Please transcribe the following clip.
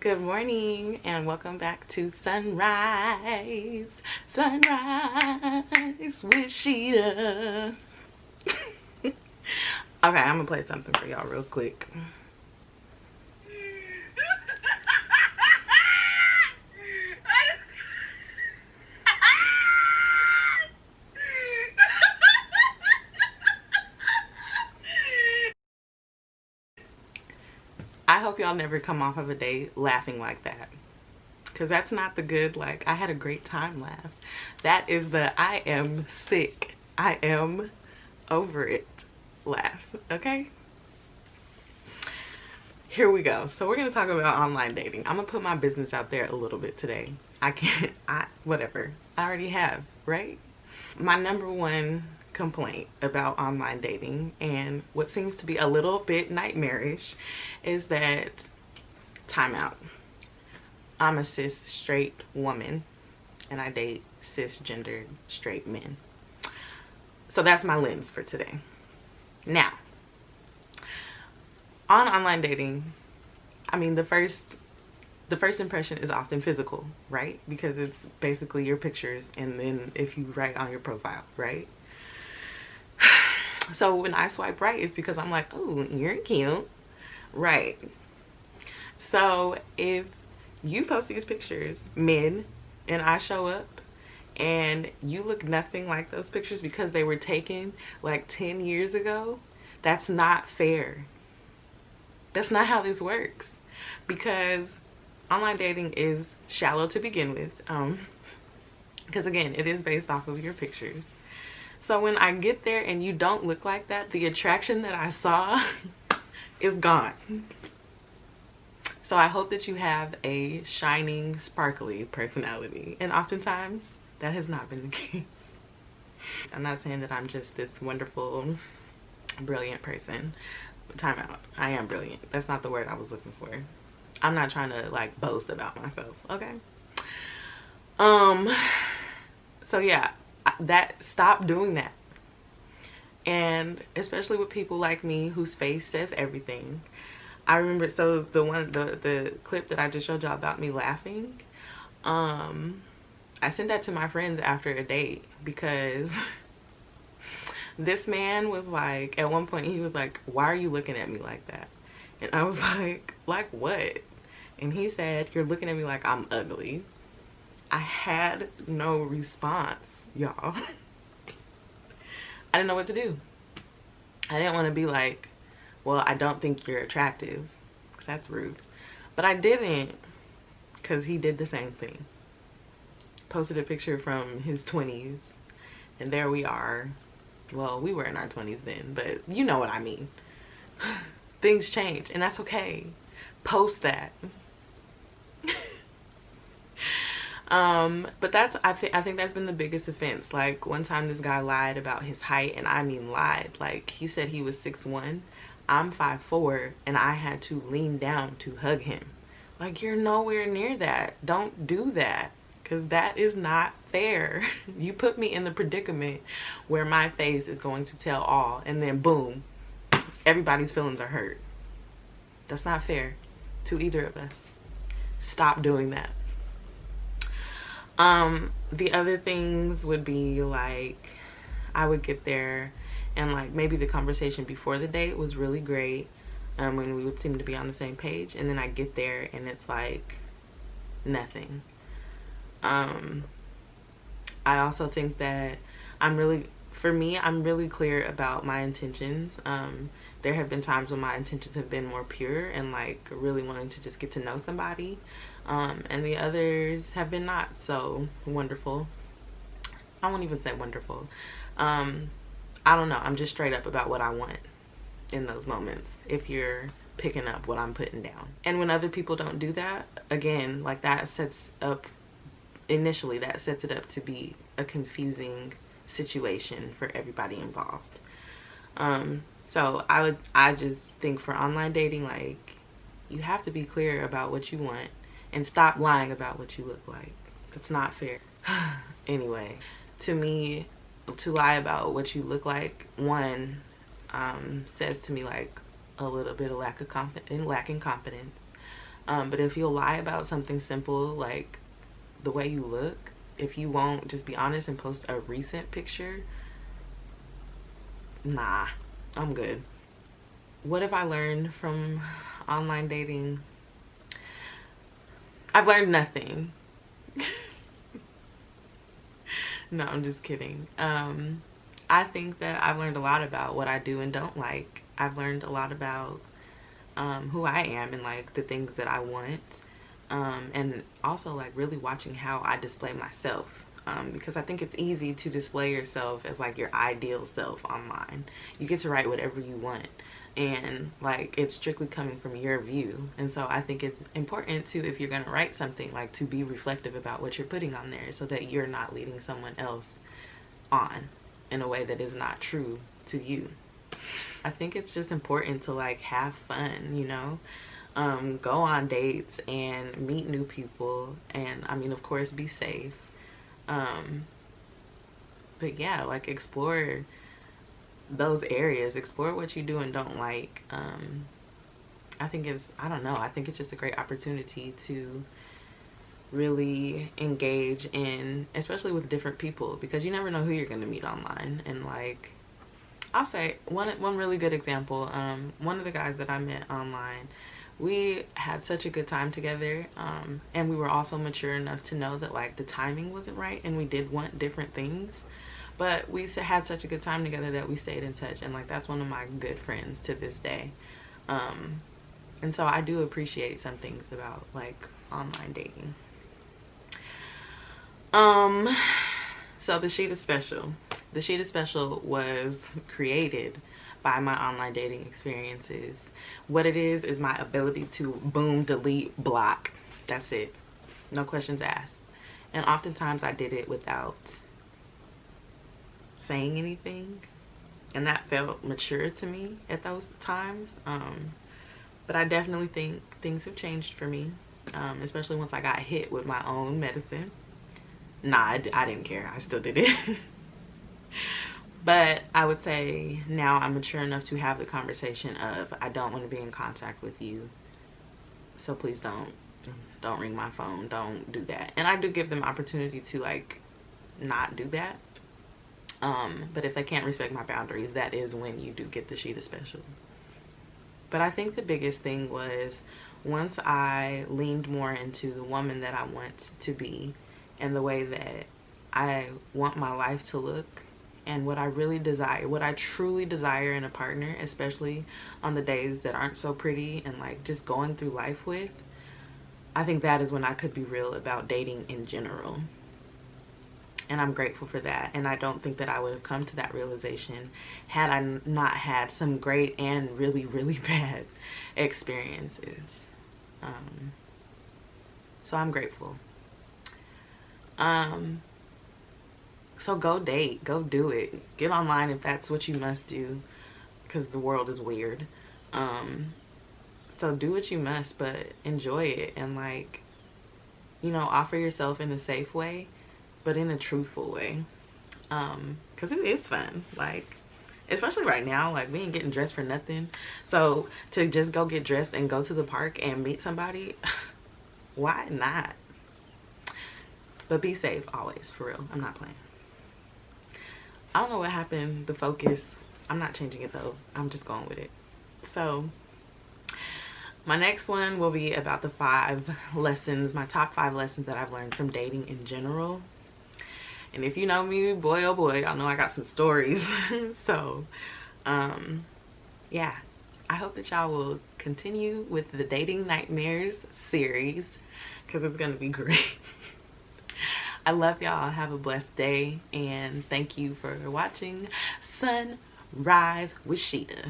Good morning and welcome back to Sunrise with Sheeta. Okay, I'm gonna play something for y'all real quick. I hope y'all never come off of a day laughing like that, because that's not the good, like, I had a great time laugh. That is the I am sick, I am over it laugh. Okay, here we go. So we're gonna talk about online dating. I'm gonna put my business out there a little bit today. Whatever, I already have, right? My number one complaint about online dating, and what seems to be a little bit nightmarish, is that, timeout, I'm a cis straight woman and I date cisgendered straight men. So that's my lens for today. Now, on online dating, I mean, the first impression is often physical, right? Because it's basically your pictures and then if you write on your profile, right? So when I swipe right, it's because I'm like, oh, you're cute, right? So if you post these pictures, men, and I show up and you look nothing like those pictures because they were taken like 10 years ago, that's not fair. That's not how this works, because online dating is shallow to begin with, because again, it is based off of your pictures. So when I get there and you don't look like that, the attraction that I saw is gone. So I hope that you have a shining, sparkly personality, and oftentimes that has not been the case. I'm not saying that I'm just this wonderful, brilliant person. Time out, I am brilliant. That's not the word I was looking for. I'm not trying to like boast about myself, okay? So yeah, stop doing that. And especially with people like me whose face says everything. I remember, so the clip that I just showed y'all about me laughing, I sent that to my friends after a date, because this man was like, at one point he was like, why are you looking at me like that? And I was like what? And he said, you're looking at me like I'm ugly. I had no response, y'all. I didn't know what to do. I didn't want to be like, well, I don't think you're attractive, because that's rude. But I didn't, because he did the same thing. Posted a picture from his 20s, and there we are. Well, we were in our 20s then, but you know what I mean. Things change, and that's okay. Post that. But I think that's been the biggest offense. Like, one time this guy lied about his height, and I mean lied. Like, he said he was 6'1", I'm 5'4", and I had to lean down to hug him. Like, you're nowhere near that. Don't do that, because that is not fair. You put me in the predicament where my face is going to tell all, and then boom, everybody's feelings are hurt. That's not fair to either of us. Stop doing that. The other things would be like, I would get there and like maybe the conversation before the date was really great, when we would seem to be on the same page, and then I get there and it's like nothing. I also think that I'm really clear about my intentions. There have been times when my intentions have been more pure and like really wanting to just get to know somebody, and the others have been not so wonderful. I won't even say wonderful. I don't know, I'm just straight up about what I want in those moments, if you're picking up what I'm putting down. And when other people don't do that, again, like, that sets it up to be a confusing situation for everybody involved. So I just think for online dating, like, you have to be clear about what you want and stop lying about what you look like. It's not fair. Anyway, to me, to lie about what you look like, one, says to me like a little bit of lacking confidence. But if you'll lie about something simple like the way you look, if you won't just be honest and post a recent picture, nah, I'm good. What have I learned from online dating? I've learned nothing. No, I'm just kidding. I think that I've learned a lot about what I do and don't like. I've learned a lot about who I am and like the things that I want. And also like really watching how I display myself. Because I think it's easy to display yourself as like your ideal self online. You get to write whatever you want, and like it's strictly coming from your view. And so I think it's important to, if you're going to write something, like to be reflective about what you're putting on there, so that you're not leading someone else on in a way that is not true to you. I think it's just important to like have fun, you know, go on dates and meet new people, and I mean, of course, be safe. But yeah, like explore those areas, explore what you do and don't like. I think it's, I don't know, I think it's just a great opportunity to really engage in, especially with different people, because you never know who you're going to meet online. And like, I'll say one really good example, one of the guys that I met online, we had such a good time together, and we were also mature enough to know that like the timing wasn't right and we did want different things, but we had such a good time together that we stayed in touch, and like that's one of my good friends to this day. And so I do appreciate some things about like online dating. So the Sheet is Special. The Sheet is Special was created by my online dating experiences. What it is my ability to boom, delete, block. That's it. No questions asked. And oftentimes I did it without saying anything. And that felt mature to me at those times. But I definitely think things have changed for me. Especially once I got hit with my own medicine. Nah, I didn't care. I still did it. But I would say now I'm mature enough to have the conversation of, I don't want to be in contact with you, so please don't ring my phone, don't do that. And I do give them opportunity to like not do that. But if they can't respect my boundaries, that is when you do get the Sheet is Special. But I think the biggest thing was once I leaned more into the woman that I want to be and the way that I want my life to look, and what I really desire, what I truly desire in a partner, especially on the days that aren't so pretty and like just going through life with, I think that is when I could be real about dating in general. And I'm grateful for that. And I don't think that I would have come to that realization had I not had some great and really, really bad experiences. So I'm grateful. So go date, go do it. Get online if that's what you must do, because the world is weird. So do what you must, but enjoy it, and like, you know, offer yourself in a safe way, but in a truthful way. Because it is fun, like, especially right now, like we ain't getting dressed for nothing. So to just go get dressed and go to the park and meet somebody, why not? But be safe always, for real. I'm not playing. I don't know what happened, the focus. I'm not changing it though. I'm just going with it. So my next one will be about the 5 lessons, my top 5 lessons that I've learned from dating in general. And if you know me, boy oh boy, y'all know I got some stories. So yeah, I hope that y'all will continue with the Dating Nightmares series, because it's gonna be great. I love y'all. Have a blessed day, and thank you for watching Sunrise with Sheeta.